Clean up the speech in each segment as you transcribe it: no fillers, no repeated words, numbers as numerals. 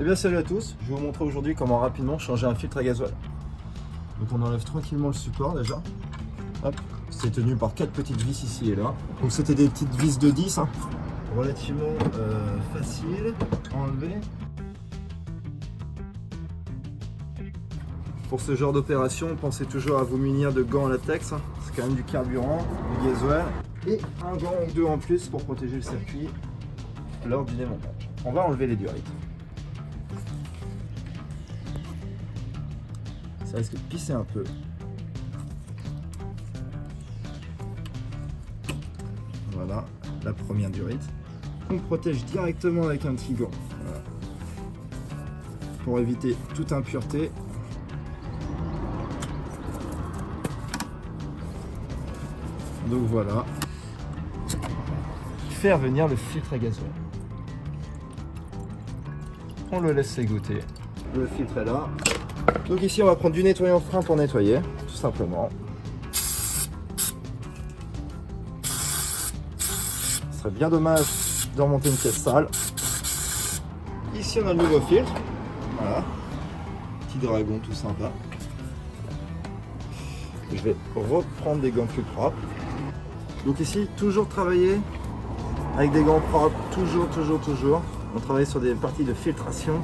Eh bien salut à tous, je vais vous montrer aujourd'hui comment rapidement changer un filtre à gasoil. Donc on enlève tranquillement le support déjà. Hop, c'est tenu par 4 petites vis ici et là. Donc c'était des petites vis de 10, hein. Relativement facile à enlever. Pour ce genre d'opération, pensez toujours à vous munir de gants en latex, hein. C'est quand même du carburant, du gasoil. Et un gant ou deux en plus pour protéger le circuit lors du démontage. On va enlever les durites. Ça risque de pisser un peu. Voilà, la première durite. On protège directement avec un petit gant. Voilà. Pour éviter toute impureté. Donc voilà. Faire venir le filtre à gasoil. On le laisse s'égoutter. Le filtre est là. Donc ici on va prendre du nettoyant frein pour nettoyer, tout simplement. Ce serait bien dommage de remonter une pièce sale. Ici on a le nouveau filtre. Voilà. Petit dragon tout sympa. Je vais reprendre des gants plus propres. Donc ici, toujours travailler avec des gants propres, toujours. On travaille sur des parties de filtration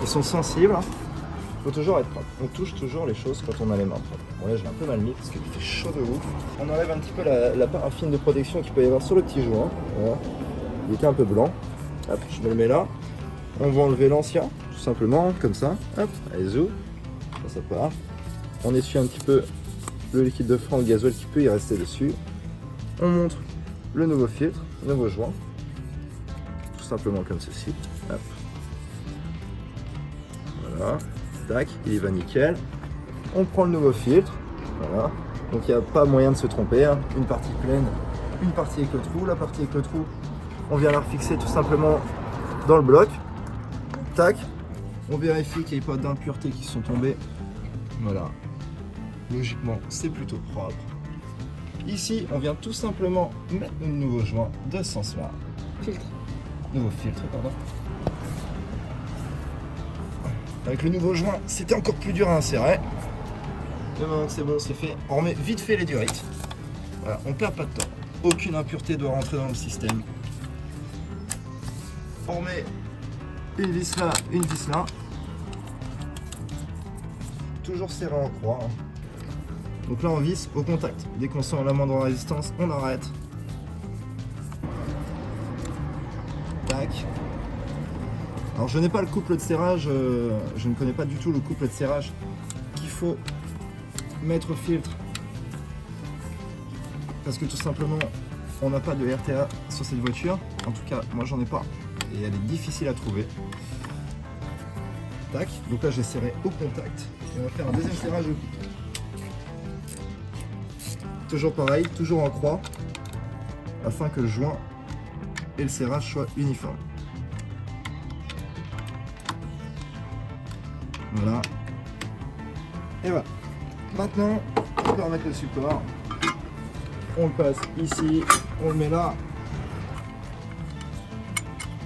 qui sont sensibles. Il faut toujours être propre. On touche toujours les choses quand on a les mains propres. Bon là j'ai un peu mal mis parce qu'il fait chaud de ouf. On enlève un petit peu la paraffine de protection qu'il peut y avoir sur le petit joint. Voilà. Il était un peu blanc. Hop, je me le mets là. On va enlever l'ancien, tout simplement, comme ça. Hop, allez zou. Ça part. On essuie un petit peu le liquide de frein, le gasoil qui peut y rester dessus. On montre le nouveau filtre, le nouveau joint. Tout simplement comme ceci. Hop. Voilà. Tac, il va nickel. On prend le nouveau filtre. Voilà. Donc il n'y a pas moyen de se tromper, hein. Une partie pleine, une partie avec le trou. La partie avec le trou, on vient la refixer tout simplement dans le bloc. Tac. On vérifie qu'il n'y ait pas d'impuretés qui sont tombées. Voilà. Logiquement, c'est plutôt propre. Ici, on vient tout simplement mettre le nouveau joint de ce sens-là. Filtre. Nouveau filtre, pardon. Avec le nouveau joint, c'était encore plus dur à insérer. Et maintenant que c'est bon, c'est fait. On remet vite fait les durites. Voilà, on perd pas de temps. Aucune impureté doit rentrer dans le système. On remet une vis là, une vis là. Toujours serré en croix, hein. Donc là on visse au contact. Dès qu'on sent la moindre résistance, on arrête. Tac. Alors je n'ai pas le couple de serrage, je ne connais pas du tout le couple de serrage qu'il faut mettre au filtre. Parce que tout simplement, on n'a pas de RTA sur cette voiture. En tout cas, moi j'en ai pas. Et elle est difficile à trouver. Tac. Donc là j'ai serré au contact. Et on va faire un deuxième serrage au couteau. Toujours pareil, toujours en croix, afin que le joint et le serrage soient uniformes. Voilà. Et voilà. Maintenant, on peut remettre le support. On le passe ici, on le met là.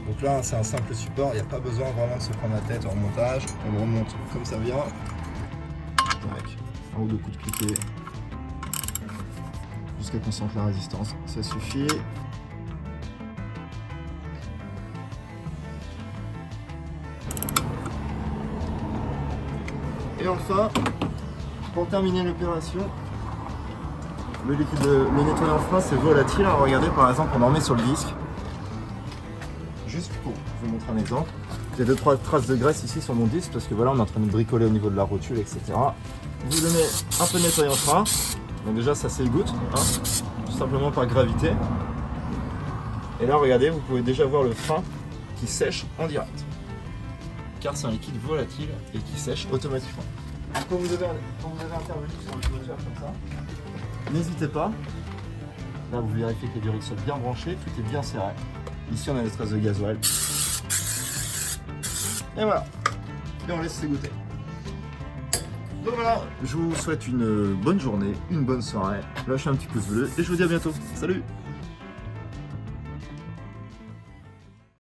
Donc là, c'est un simple support, il n'y a pas besoin vraiment de se prendre la tête en remontage. On le remonte comme ça vient. Avec un ou deux coups de cliquet. Jusqu'à qu'on sente la résistance, ça suffit. Et enfin, pour terminer l'opération, le nettoyant frein c'est volatile. Alors regardez, par exemple, on en met sur le disque. Juste pour vous montrer un exemple. J'ai 2-3 traces de graisse ici sur mon disque parce que voilà, on est en train de bricoler au niveau de la rotule, etc. Vous donnez un peu de nettoyant frein. Donc déjà ça s'égoutte, hein, tout simplement par gravité. Et là regardez, vous pouvez déjà voir le frein qui sèche en direct. Car c'est un liquide volatile et qui sèche automatiquement. Quand vous avez intervenu sur une voiture comme ça, n'hésitez pas. Là vous vérifiez que les durites sont bien branchées, tout est bien serré. Ici on a les traces de gasoil. Et voilà. Et on laisse s'égoutter. Donc voilà, je vous souhaite une bonne journée, une bonne soirée. Lâchez un petit pouce bleu et je vous dis à bientôt. Salut!